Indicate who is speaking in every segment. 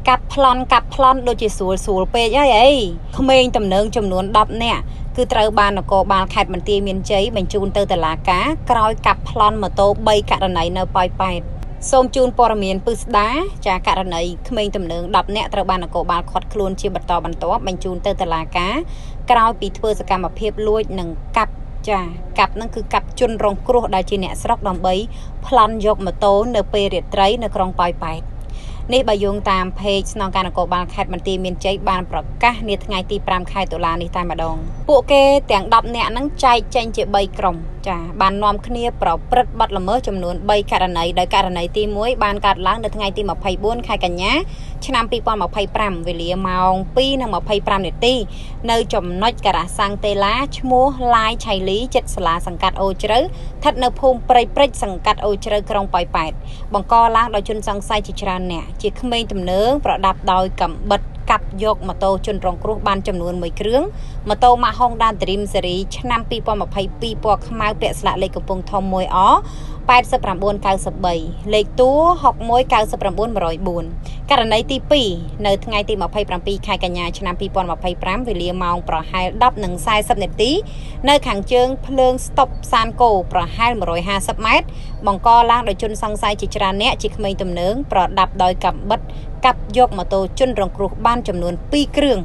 Speaker 1: cặp đôi chỉ sủa pe ấy không nên tầm nương chùm nuôn đập nè cứ trâu ban là cô ban khai bản tiền miền cháy mình chun từ từ lá cá coi cặp plon mà tô bay cả này nơi pai xôm chun por miền pư đá trả cả này không nên tầm nương đập nè trâu ban là cô ban khót luôn chia bật to bắn to mình chun từ từ lá cá coi bị thưa sẽ cầm mà phep lui nâng cặpนั่นคือcặp chun rongครัวได้จีเนสร็อกดอมใบพลันยกมาโตเนเปรียดไรในกรองปลายไปนี่ใบยงตามเพจนองการโกบาลแคดมันตีเมียนใจบานประกาศนี่ทั้งไงตีปรามไข่ตุลานี่ตายมาดองพวกเกแต่งดับเนี่ยนั่งใจเจนเจ็บใบกรมจ้าบานนอมขณีเปล่าปริดบัดละเมอจำนวนใบการไหนได้การไหนตีมวยบานการล้างในทั้งไงตีมาไพ่บ้วนไข่กันยะชนำปีปอนมาไพ่ปรามเวลียมองปีนั่งมาไพ่ปรามเนตีเนยจมน้อยกระสังเตล้าชมัวลายชัยลีเจ็ดสลาสังกัดโอเจอทัดเนภูมิปริดสังกัดโอเจอกรองปล่อยไปบังกอล้างโดยจุนสังไซจิจราเนี่ยจิขมิ้นตำเนื้อประดับโดยกับบัดกับยกมาโตจนรองครูบานจำนวน1เครื่องมาโตมาห้องด้านตริมสรีชนำปีปอมาไพ่ปีปอกขมายเปะสละเลยกระปงทอมมวยอ๋อ89เลขตัว61994ករណីទី2នៅថ្ងៃទី27ខែកញ្ញាឆ្នាំ2025វេលាម៉ោងប្រហែល 10:40 នាទីនៅខាងជើងភ្លើងស្តុបសានកូប្រហែល150ម៉ែត្របង្កឡើងដោយជនសង្ស័យជាច្រើនអ្នកជាក្មេងទំនើងប្រដាប់ដោយកាំបិតកាប់យកម៉ូតូជនរងគ្រោះបានចំនួន2គ្រឿង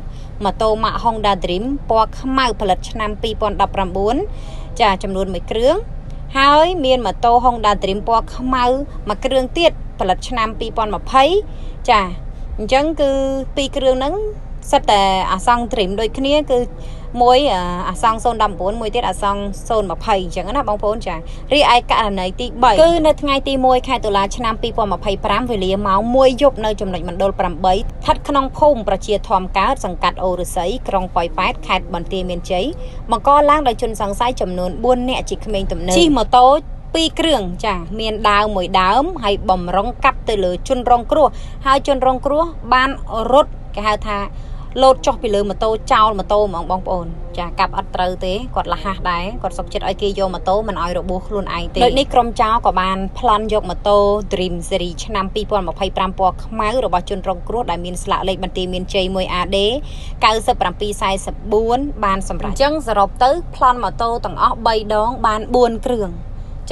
Speaker 1: ម៉ូតូម៉ាក Honda Dream ពណ៌ខ្មៅផលិតឆ្នាំ2019ចាចំនួន1គ្រឿងហើយមានម៉ូតូ Honda Dream ពណ៌ខ្មៅមួយគ្រឿងទៀតផលិតឆ្នាំ2020ចាអញ្ចឹងគឺ2គ្រឿងហ្នឹងសិតតែអាសង្ឃ Dream ដូចគ្នាគឺមួយអាសង្ឃ019មួយទៀតអាសង្ឃ020អញ្ចឹងណាបងប្អូនចារីឯករណីទី3គឺនៅថ្ងៃទី1ខែតុលាឆ្នាំ2025វេលាម៉ោង1យប់នៅចំណុចមណ្ឌល8ស្ថិតក្នុងភូមិប្រជាធម្មកើតសង្កាត់អូរស័យក្រុងប៉ោយប៉ែតខេត្តបន្ទាយមានជ័យបង្កឡើងដោយជនសង្ស័យចំនួន4នាក់ជាក្មេងទំនើងជិះម៉ូតូ2គ្រឿងចាមានដាវមួយដើមហើយបំរុងកាប់ទៅលើជនរងគ្រោះហើយជនរងគ្រោះបានរត់គេហៅថាលោតចុះពីលើម៉ូតូចោលម៉ូតូហ្មងបងប្អូនចាកាប់អត់ត្រូវទេគាត់លះដែរគាត់សុកចិត្តឲ្យគេយកម៉ូតូមិនឲ្យរបួសខ្លួនឯងទេដូចនេះក្រុមចោលក៏បានប្លន់យកម៉ូតូ Dream Series ឆ្នាំ2025ពណ៌ខ្មៅរបស់ជនរងគ្រោះដែលមានស្លាកលេខបន្ទាយមានជ័យ 1AD 9744បានសម្រាប់អញ្ចឹងសរុបទៅប្លន់ម៉ូតូទាំងអស់3ដងបាន4គ្រឿង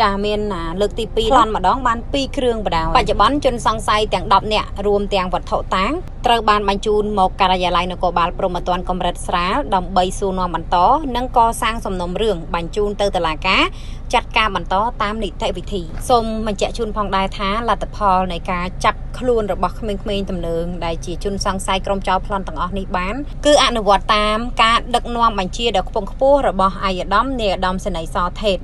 Speaker 1: ចាមានលើកទី2ប្លន់ម្ដងបាន2គ្រឿងបដៅបច្ចុប្បន្នជនសង្ស័យទាំង10នាក់រួមទាំងវត្ថុតាងត្រូវបានបញ្ជូនមកការិយាល័យនគរបាលព្រហ្មទណ្ឌកម្រិតស្រាលដើម្បីសួរនាំបន្តនិងកសាងសំណុំរឿងបញ្ជូនទៅតុលាការចាត់ការបន្តតាមនីតិវិធីសូមបញ្ជាក់ជូនផងដែរថាលទ្ធផលនៃការចាប់ខ្លួនរបស់ក្មេងៗទំនើងដែលជាជនសង្ស័យក្រុមចោរប្លន់ទាំងអស់នេះបានគឺអនុវត្តតាមការដឹកនាំបញ្ជាដ៏ខ្ពង់ខ្ពស់របស់អាយដាមនាយឧត្តមសេនីយ៍ ស ថេត